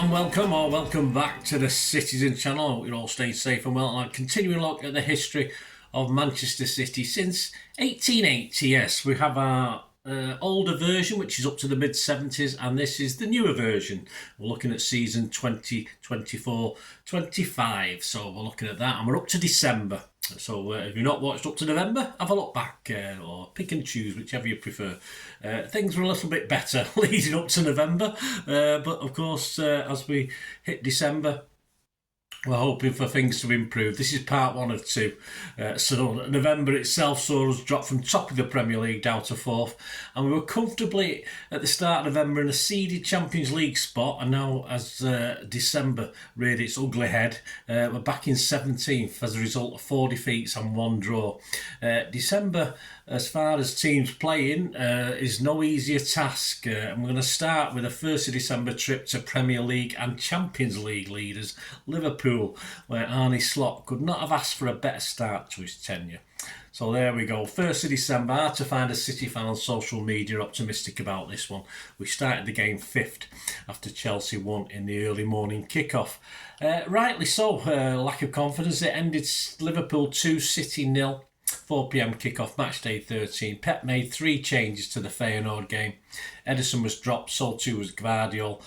Welcome back to the Citizen channel. I hope you're all staying safe and well. I'm continuing a look at the history of Manchester City since 1880. Yes, we have our older version, which is up to the mid-70s, and this is the newer version. We're looking at season 2024-25, so we're looking at that, and we're up to December. So if you've not watched up to November, have a look back, or pick and choose, whichever you prefer. Things were a little bit better leading up to November, but of course, as we hit December, we're hoping for things to improve. This is part one of two. So November itself saw us drop from top of the Premier League down to fourth, and we were comfortably at the start of November in a seeded Champions League spot, and now as December reared its ugly head, we're back in 17th as a result of 4 defeats and 1 draw. December, as far as teams playing, is no easier task. And we're going to start with a 1st of December trip to Premier League and Champions League leaders Liverpool, where Arne Slot could not have asked for a better start to his tenure. So there we go, 1st of December. Hard to find a City fan on social media optimistic about this one. We started the game 5th after Chelsea won in the early morning kickoff. Rightly so, lack of confidence. It ended Liverpool 2, City 0. 4 p.m. kickoff, match day 13. Pep made 3 changes to the Feyenoord game. Ederson was dropped, so too was Gvardiol.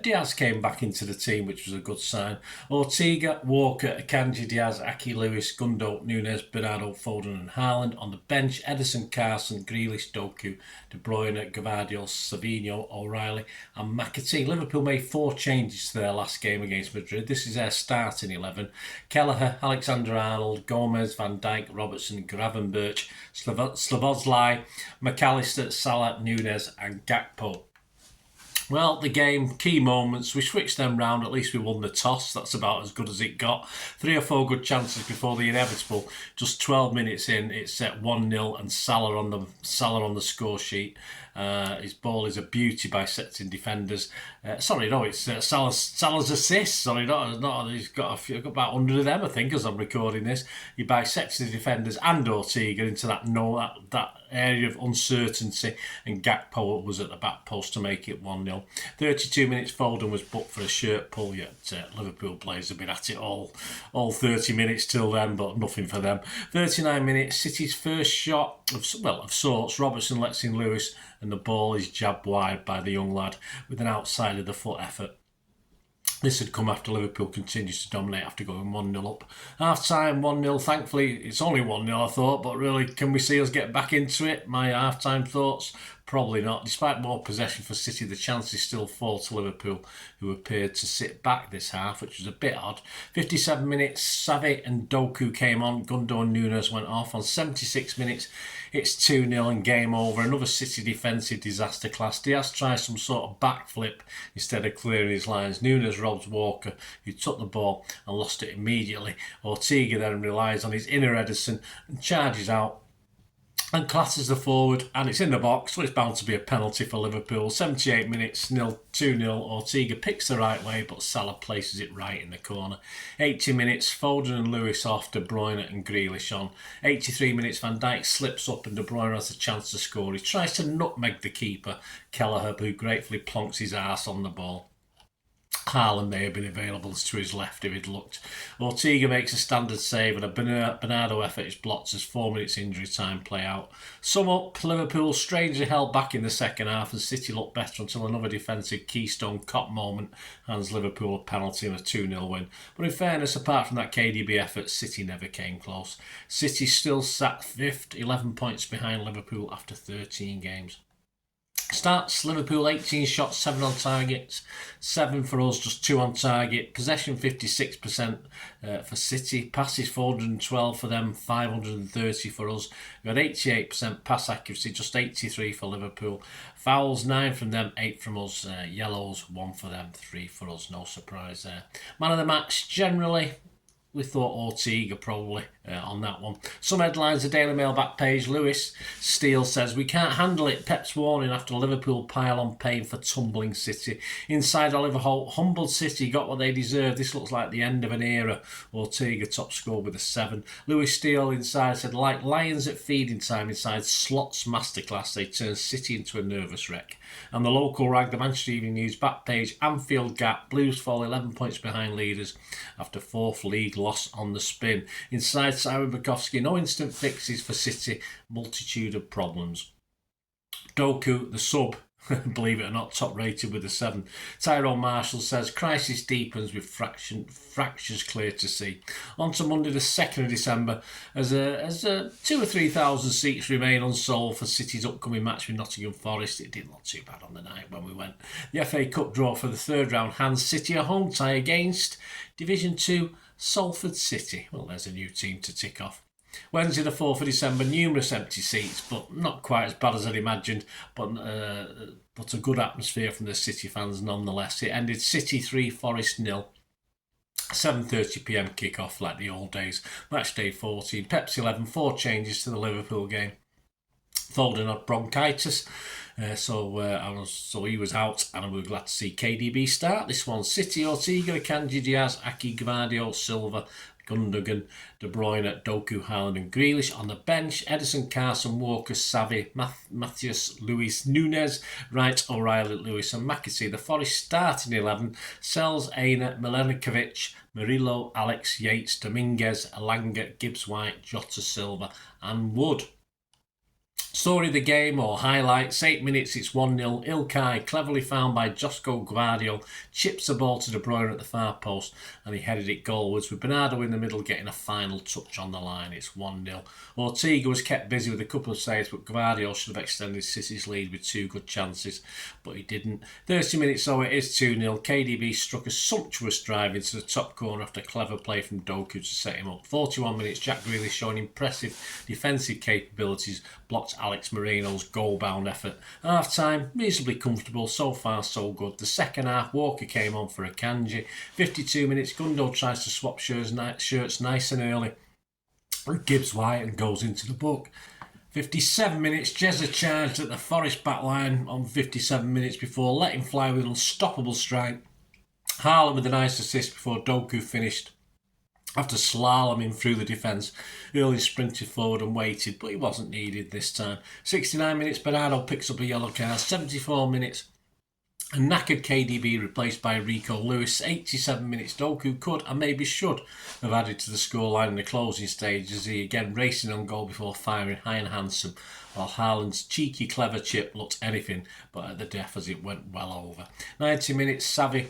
Diaz came back into the team, which was a good sign. Ortega, Walker, Akanji, Diaz, Aki Lewis, Gundo, Nunez, Bernardo, Foden and Haaland. On the bench, Ederson, Carson, Grealish, Doku, De Bruyne, Gvardiol, Savinho, O'Reilly and McAtee. Liverpool made 4 changes to their last game against Madrid. This is their starting 11. Kelleher, Alexander-Arnold, Gomez, Van Dijk, Robertson, Gravenberch, Szoboszlai, McAllister, Salah, Nunez and Gakpo. Well, the game, key moments, we switched them round. At least we won the toss. That's about as good as it got. 3 or 4 good chances before the inevitable. Just 12 minutes in, it's set 1-0 and Salah on the score sheet. His ball is a beauty by setting defenders. It's Salah's assist. He's got about 100 of them, I think, as I'm recording this. He bisects the defenders and Ortega into that area of uncertainty, and Gakpo was at the back post to make it 1-0. 32 minutes, Foden was booked for a shirt pull, yet Liverpool players have been at it all 30 minutes till then, but nothing for them. 39 minutes, City's first shot of sorts. Robertson lets in Lewis, and the ball is jabbed wide by the young lad with an outside of the foot effort. This had come after Liverpool continues to dominate after going 1-0 up. Half-time, 1-0. Thankfully, it's only 1-0, I thought, but really, can we see us get back into it? My half-time thoughts? Probably not. Despite more possession for City, the chances still fall to Liverpool, who appeared to sit back this half, which was a bit odd. 57 minutes, Savi and Doku came on. Gundo and Nunez went off. On 76 minutes, it's 2-0 and game over. Another City defensive disaster class. Diaz tries some sort of backflip instead of clearing his lines. Nunez robs Walker, who took the ball and lost it immediately. Ortega then relies on his inner Ederson and charges out and classes the forward, and it's in the box, so it's bound to be a penalty for Liverpool. 78 minutes, 2-0. Ortega picks the right way, but Salah places it right in the corner. 80 minutes, Foden and Lewis off, De Bruyne and Grealish on. 83 minutes, Van Dijk slips up and De Bruyne has a chance to score. He tries to nutmeg the keeper, Kelleher, who gratefully plonks his arse on the ball. Haaland may have been available to his left if he'd looked. Ortega makes a standard save and a Bernardo effort is blocked as 4 minutes injury time play out. Sum up, Liverpool strangely held back in the second half and City looked better until another defensive keystone cop moment hands Liverpool a penalty and a 2-0 win. But in fairness, apart from that KDB effort, City never came close. City still sat 5th, 11 points behind Liverpool after 13 games. Stats, Liverpool 18 shots, 7 on targets, 7 for us, just 2 on target. Possession 56% for City. Passes 412 for them, 530 for us. We had 88% pass accuracy, just 83 for Liverpool. Fouls 9 from them, 8 from us. Yellows 1 for them, 3 for us. No surprise there. Man of the match, generally, we thought Ortega probably on that one. Some headlines, the Daily Mail back page. Lewis Steele says, "We can't handle it. Pep's warning after Liverpool pile on pain for tumbling City." Inside Oliver Holt, humbled City got what they deserved. This looks like the end of an era. Ortega top score with a 7. Lewis Steele inside said, "Like lions at feeding time inside Slot's masterclass, they turned City into a nervous wreck." And the local rag, the Manchester Evening News back page, Anfield gap, Blues fall 11 points behind leaders after 4th league loss on the spin. Inside Simon Bukowski, no instant fixes for City, multitude of problems. Doku, the sub, believe it or not, top rated with a 7. Tyrone Marshall says, "Crisis deepens with fractures clear to see." On to Monday the 2nd of December as 2,000 or 3,000 seats remain unsold for City's upcoming match with Nottingham Forest. It didn't look too bad on the night when we went. The FA Cup draw for the 3rd round hands City a home tie against Division 2 Salford City. Well, there's a new team to tick off. Wednesday the 4th of December, numerous empty seats, but not quite as bad as I'd imagined, but a good atmosphere from the City fans nonetheless. It ended City 3, Forest 0. 7:30pm kick-off like the old days. Match day 14, Pep's 11, 4 changes to the Liverpool game. Foden had bronchitis, so he was out, and we were glad to see KDB start this one. City, Ortega, Akanji, Diaz, Aki, Gvardiol, Silva, Gundogan, De Bruyne, Doku, Haaland and Grealish. On the bench, Edison, Carson, Walker, Savi, Matthias, Luis, Nunez, Wright, O'Reilly, Lewis and McAtee. The Forest starting 11, Sells, Aina, Milenkovic, Murillo, Alex, Yates, Dominguez, Alanga, Gibbs-White, Jota, Silva and Wood. Story of the game or highlights, 8 minutes, it's 1-0. Ilkay, cleverly found by Josko Gvardiol, chips the ball to De Bruyne at the far post and he headed it goalwards with Bernardo in the middle getting a final touch on the line. It's 1-0. Ortega was kept busy with a couple of saves, but Gvardiol should have extended City's lead with 2 good chances, but he didn't. 30 minutes, so it is 2-0. KDB struck a sumptuous drive into the top corner after clever play from Doku to set him up. 41 minutes, Jack Grealish showing impressive defensive capabilities, blocked Alex Moreno's goal-bound effort. Half-time, reasonably comfortable, so far so good. The second half, Walker came on for Akanji. 52 minutes, Gundo tries to swap shirts nice and early. Gibbs-White and goes into the book. 57 minutes, Jezza charged at the Forest backline on 57 minutes before letting fly with an unstoppable strike. Haaland with a nice assist before Doku finished. After slaloming through the defence, early sprinted forward and waited, but he wasn't needed this time. 69 minutes, Bernardo picks up a yellow card. 74 minutes, a knackered KDB replaced by Rico Lewis. 87 minutes, Doku could and maybe should have added to the scoreline in the closing stage as he again racing on goal before firing high and handsome, while Haaland's cheeky clever chip looked anything but at the death as it went well over. 90 minutes, Savi,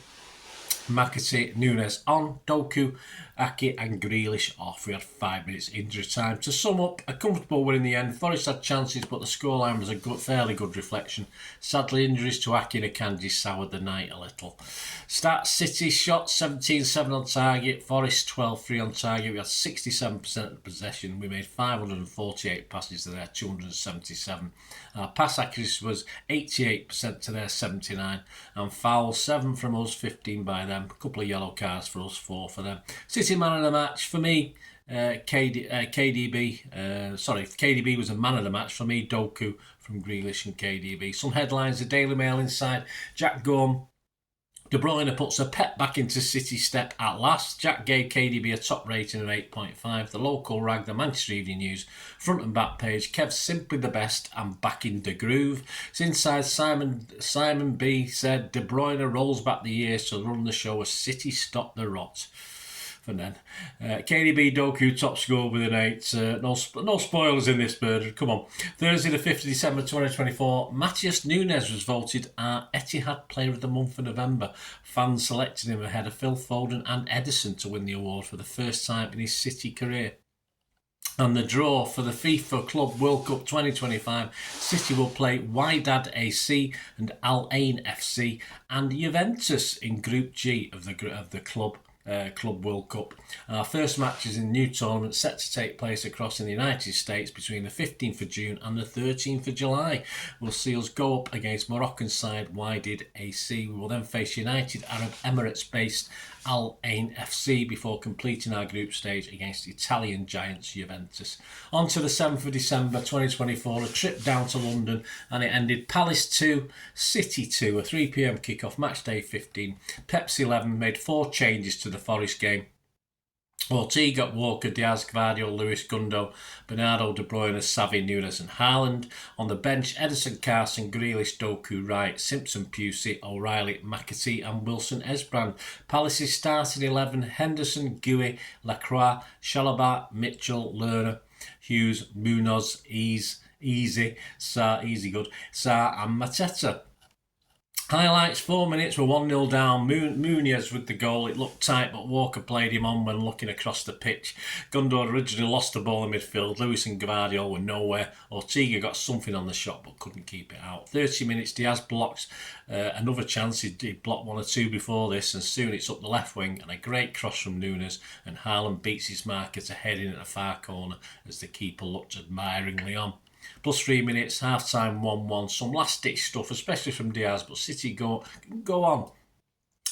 McAtee, Nunez on, Doku, Aki and Grealish off. We had 5 minutes injury time. To sum up, a comfortable win in the end. Forest had chances, but the scoreline was a fairly good reflection. Sadly, injuries to Aki and Akanji soured the night a little. Stats, City shots 17-7 on target, Forest 12-3 on target. We had 67% of possession. We made 548 passes to their 277. Our pass accuracy was 88% to their 79, and fouls 7 from us, 15 by them. A couple of yellow cards for us, 4 for them. City man of the match for me. KDB was a man of the match for me. Doku from Grealish and KDB. Some headlines: the Daily Mail inside, Jack Gorm, De Bruyne puts a pep back into City's step at last. Jack gave KDB a top rating of 8.5. The local rag, the Manchester Evening News, front and back page. Kev's simply the best and back in the groove. It's inside, Simon B said, De Bruyne rolls back the years to run the show as City stop the rot. For then, KDB Doku top score with an 8. No spoilers in this bird. Come on. Thursday the 5th of December 2024, Matthias Nunez was voted our Etihad Player of the Month for November. Fans selected him ahead of Phil Foden and Edison to win the award for the first time in his City career. And the draw for the FIFA Club World Cup 2025, City will play Wydad AC and Al Ain FC and Juventus in Group G of the club Club World Cup. Our first match is in the new tournament set to take place across in the United States between the 15th of June and the 13th of July. We'll see us go up against Moroccan side Wydad AC. We will then face United Arab Emirates-based Al Ain FC before completing our group stage against Italian giants Juventus. On to the 7th of December 2024, a trip down to London, and it ended Palace 2, City 2, a 3 p.m. kickoff, match day 15. Pep's 11 made 4 changes to the Forest game. Ortega, Walker, Diaz, Gvardiol, Lewis, Gundo, Bernardo, De Bruyne, Xavi, Nunes and Haaland. On the bench, Ederson, Carson, Grealish, Doku, Wright, Simpson, Pusey, O'Reilly, McAtee and Wilson Esbrand. Palace's starting 11, Henderson, Guy, Lacroix, Chalobah, Mitchell, Lerner, Hughes, Munoz, Easy, Sarr and Mateta. Highlights, 4 minutes, were 1-0 down. Muniz with the goal. It looked tight, but Walker played him on when looking across the pitch. Gundo originally lost the ball in midfield. Lewis and Gvardiol were nowhere. Ortega got something on the shot, but couldn't keep it out. 30 minutes, Diaz blocks another chance. He blocked 1 or 2 before this, and soon it's up the left wing, and a great cross from Nunes, and Haaland beats his marker to head in at the far corner as the keeper looked admiringly on. Plus 3 minutes, half-time 1-1. Some last-ditch stuff, especially from Diaz, but City go on.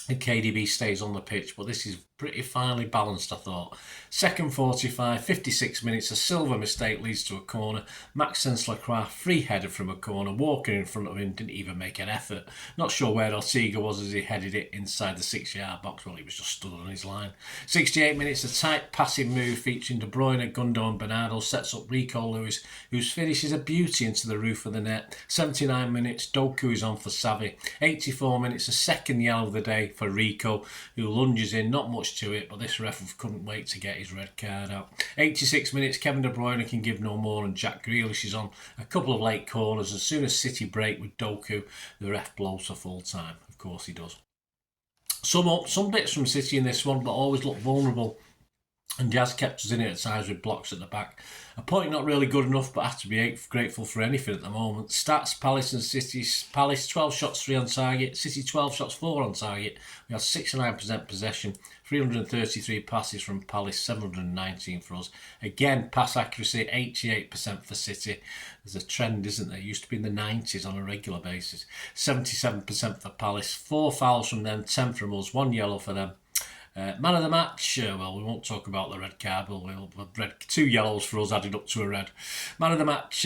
And KDB stays on the pitch, but this is pretty finely balanced, I thought. Second 45, 56 minutes, a Silva mistake leads to a corner. Maxence Lacroix, free header from a corner. Walker in front of him didn't even make an effort. Not sure where Ortega was as he headed it inside the 6-yard box. Well, he was just stood on his line. 68 minutes, a tight passing move featuring De Bruyne, Gundo and Bernardo sets up Rico Lewis, whose finish is a beauty into the roof of the net. 79 minutes, Doku is on for Xavi. 84 minutes, a second yellow of the day for Rico, who lunges in, not much to it, but this ref couldn't wait to get his red card out. 86 minutes, Kevin De Bruyne can give no more, and Jack Grealish is on a couple of late corners. As soon as City break with Doku, the ref blows for full time. Of course he does. Some bits from City in this one, but always looked vulnerable, and Diaz kept us in it at times with blocks at the back. A point not really good enough, but have to be grateful for anything at the moment. Stats, Palace and City. Palace 12 shots, 3 on target. City 12 shots, 4 on target. We had 69% possession, 333 passes from Palace, 719 for us. Again, pass accuracy, 88% for City. There's a trend, isn't there? It used to be in the 90s on a regular basis. 77% for Palace, 4 fouls from them, 10 from us, 1 yellow for them. Man of the match, well, we won't talk about the red card, but we'll red 2 yellows for us added up to a red. Man of the match,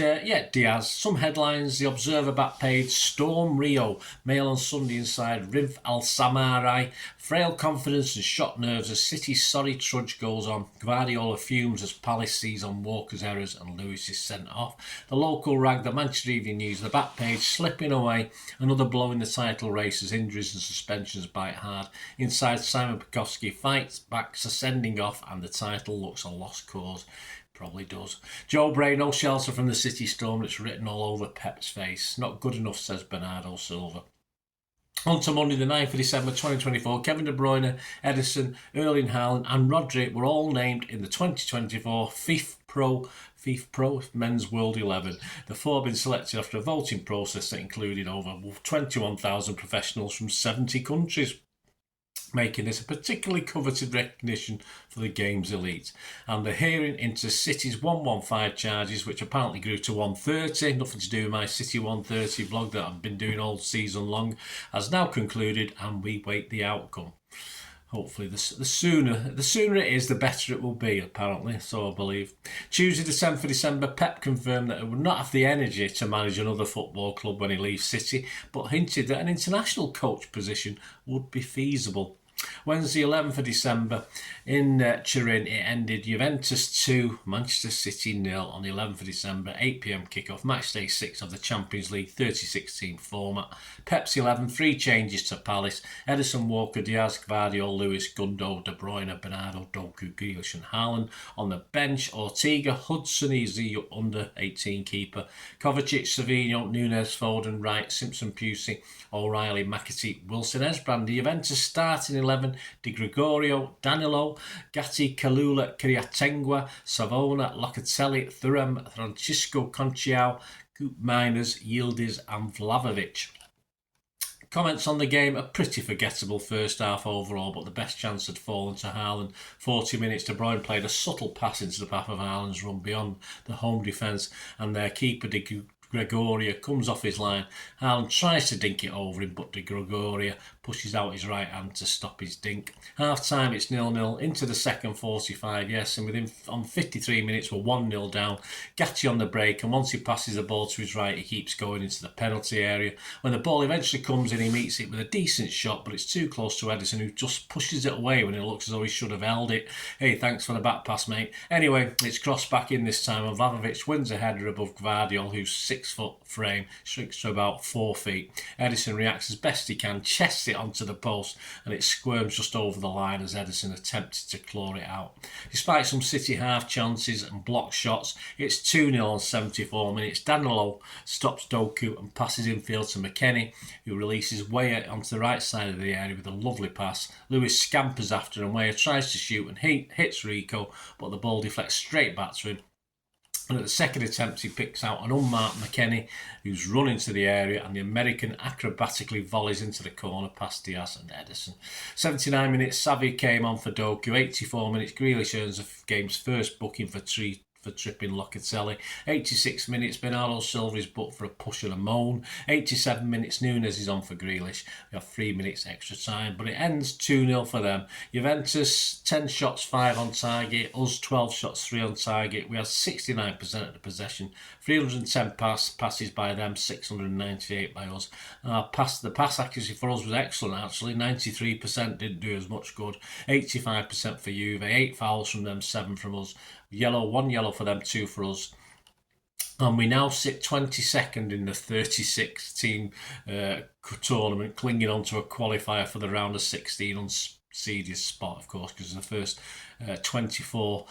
Diaz. Some headlines, the Observer back page, Storm Rio, Mail on Sunday inside, Riv Al Samarai, frail confidence and shot nerves as City's sorry trudge goes on. Guardiola fumes as Palace sees on Walker's errors and Lewis is sent off. The local rag, the Manchester Evening News, the back page, slipping away, another blow in the title race as injuries and suspensions bite hard. Inside, Simon Pekowski fights back, sending off, and the title looks a lost cause. Probably does. Joe Bray, no shelter from the City Storm. It's written all over Pep's face. Not good enough, says Bernardo Silva. On to Monday, the 9th of December 2024, Kevin De Bruyne, Ederson, Erling Haaland and Rodri were all named in the 2024 FIFA Pro Men's World 11. The 4 have been selected after a voting process that included over 21,000 professionals from 70 countries, making this a particularly coveted recognition for the game's elite. And the hearing into City's 115 charges, which apparently grew to 130, nothing to do with my City 130 vlog that I've been doing all season long, has now concluded, and we wait the outcome. Hopefully, the sooner it is, the better it will be, apparently, so I believe. Tuesday, the 7th of December, Pep confirmed that he would not have the energy to manage another football club when he leaves City, but hinted that an international coach position would be feasible. Wednesday, 11th of December, in Turin, it ended Juventus 2, Manchester City 0 on the 11th of December, 8 p.m. kickoff, match day 6 of the Champions League 36-team format. Pep's 11, 3 changes to Palace: Ederson, Walker, Diaz, Gvardiol, Lewis, Gundo, De Bruyne, Bernardo, Doku, Grealish and Haaland. On the bench, Ortega, Hudson, he's the under-18 keeper, Kovacic, Savinho, Nunes, Foden, Wright, Simpson, Pusey, O'Reilly, McAtee, Wilson Esbrand. The Juventus starting 11, Di Gregorio, Danilo, Gatti, Kalula, Kriatengua, Savona, Locatelli, Thuram, Francisco Conchiao, Coop Miners, Yildiz and Vlahovic. Comments on the game: a pretty forgettable first half overall, but the best chance had fallen to Haaland. 40 minutes, De Bruyne played a subtle pass into the path of Haaland's run beyond the home defence, and their keeper Grigoriy comes off his line. Haaland tries to dink it over him, but Grigoriy pushes out his right hand to stop his dink. Half time, it's 0-0 into the second 45, yes, and on 53 minutes we're 1-0 down. Gatti on the break, and once he passes the ball to his right, he keeps going into the penalty area. When the ball eventually comes in, he meets it with a decent shot, but it's too close to Ederson, who just pushes it away when it looks as though he should have held it. Hey, thanks for the back pass, mate. Anyway, it's crossed back in this time, and Vlahovic wins a header above Gvardiol, whose 6-foot frame shrinks to about 4 feet. Ederson reacts as best he can, chests it onto the post, and it squirms just over the line as Ederson attempted to claw it out. Despite some City half chances and block shots, it's 2-0 on 74 minutes. Danilo stops Doku and passes infield to McKennie, who releases Weah onto the right side of the area with a lovely pass. Lewis scampers after, and Weah tries to shoot and hits Rico, but the ball deflects straight back to him. And at the second attempt, he picks out an unmarked McKennie, who's run into the area, and the American acrobatically volleys into the corner past Diaz and Ederson. 79 minutes, Xavi came on for Doku. 84 minutes, Grealish earns the game's first booking for tripping Locatelli. 86 minutes, Bernardo Silva is booked for a push and a moan. 87 minutes, Nunez is on for Grealish. We have 3 minutes extra time, but it ends 2-0 for them. Juventus, 10 shots, 5 on target. Us, 12 shots, 3 on target. We had 69% of the possession. 310 passes by them, 698 by us. The pass accuracy for us was excellent, actually. 93% didn't do as much good. 85% for Juve. 8 fouls from them, 7 from us. 1 yellow for them, 2 for us. And we now sit 22nd in the 36-team tournament, clinging on to a qualifier for the round of 16 unseeded spot, of course, because the first 24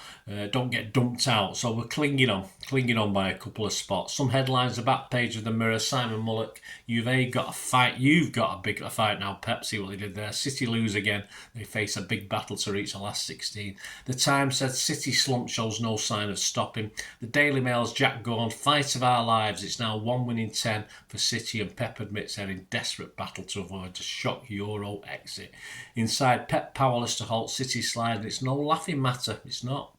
don't get dumped out. So we're clinging on by a couple of spots. Some headlines: the back page of the Mirror, Simon Mullock, Juve got a fight. You've got a big fight now, Pep. See what they did there. City lose again. They face a big battle to reach the last 16. The Times said City slump shows no sign of stopping. The Daily Mail's Jack Gorn, fight of our lives. It's now 1 win in 10 for City, and Pep admits they're in desperate battle to avoid a shock Euro exit. Inside, Pep powerless to halt City slide, and it's no laughing matter. It's not.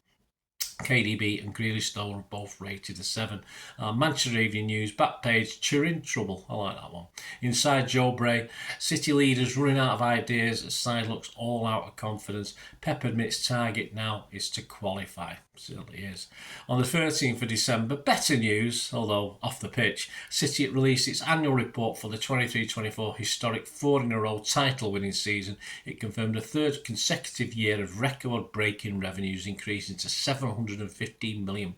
KDB and Grealish though are both rated a 7. Manchester Evening News, back page, Turin trouble. I like that one. Inside, Joe Bray, City leaders running out of ideas as side looks all out of confidence. Pep admits target now is to qualify. Certainly is. On the 13th of December, better news, although off the pitch. City released its annual report for the 23-24 historic 4-in-a-row title-winning season. It confirmed a third consecutive year of record-breaking revenues, increasing to £715 million,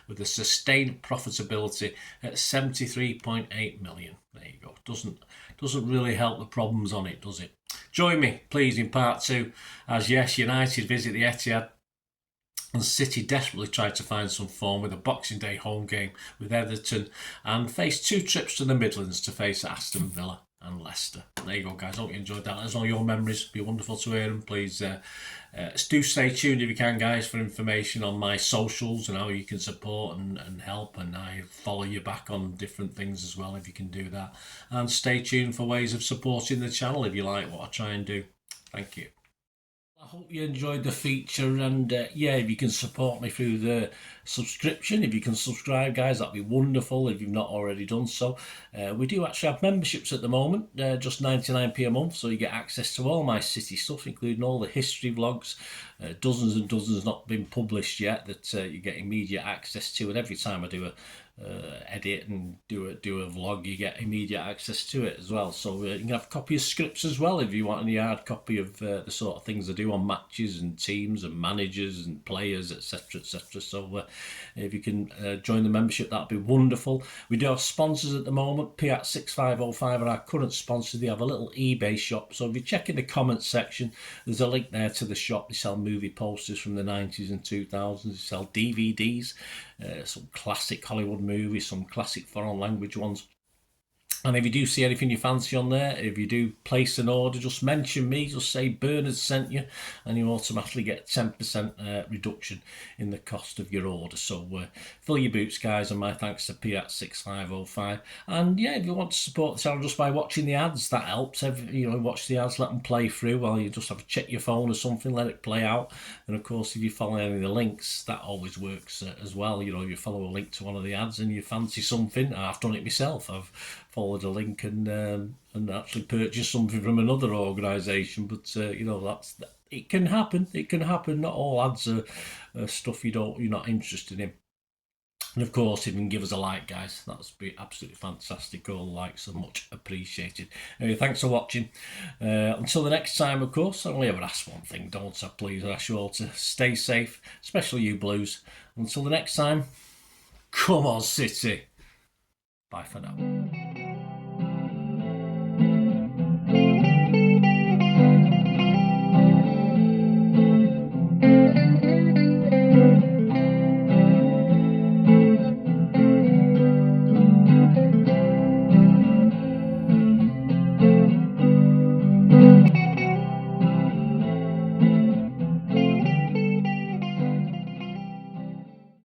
with a sustained profitability at £73.8 million. There you go. Doesn't really help the problems on it, does it? Join me, please, in part 2, as yes, United visit the Etihad, and City desperately tried to find some form with a Boxing Day home game with Everton, and face 2 trips to the Midlands to face Aston Villa and Leicester. There you go, guys. Hope you enjoyed that. Let us know your memories. It'd be wonderful to hear them. Please do stay tuned if you can, guys, for information on my socials and how you can support and help, and I follow you back on different things as well if you can do that. And stay tuned for ways of supporting the channel if you like what I try and do. Thank you. I hope you enjoyed the feature, and if you can support me through the subscription, if you can subscribe, guys, that'd be wonderful if you've not already done so. We do actually have memberships at the moment, just 99p a month, so you get access to all my City stuff, including all the history vlogs, dozens and dozens not been published yet that you get immediate access to, and every time I do a edit and do a vlog, you get immediate access to it as well. So you can have a copy of scripts as well if you want any hard copy of the sort of things I do on matches and teams and managers and players, etc. So if you can join the membership, that'd be wonderful. We do have sponsors at the moment. Piat 6505 are our current sponsors. They have a little eBay shop, so if you check in the comments section, there's a link there to the shop. They sell movie posters from the 90s and 2000s. They sell DVDs, some classic Hollywood movies, some classic foreign language ones. And if you do see anything you fancy on there, if you do place an order, just mention me, just say Bernard sent you, and you automatically get 10% reduction in the cost of your order. So fill your boots, guys, and my thanks to P6505. And yeah, if you want to support the channel just by watching the ads, that helps. Watch the ads, let them play through while you just have to check your phone or something, let it play out. And of course, if you follow any of the links, that always works as well. If you follow a link to one of the ads and you fancy something, I've done it myself. I've followed a link and actually purchased something from another organisation. But it can happen. It can happen. Not all ads are stuff you're not interested in. And of course, if you can give us a like, guys, that's be absolutely fantastic. All likes are much appreciated. Anyway, thanks for watching. Until the next time, of course, I only ever ask one thing, don't I? Please, I ask you all to stay safe, especially you Blues. Until the next time, come on, City. Bye for now.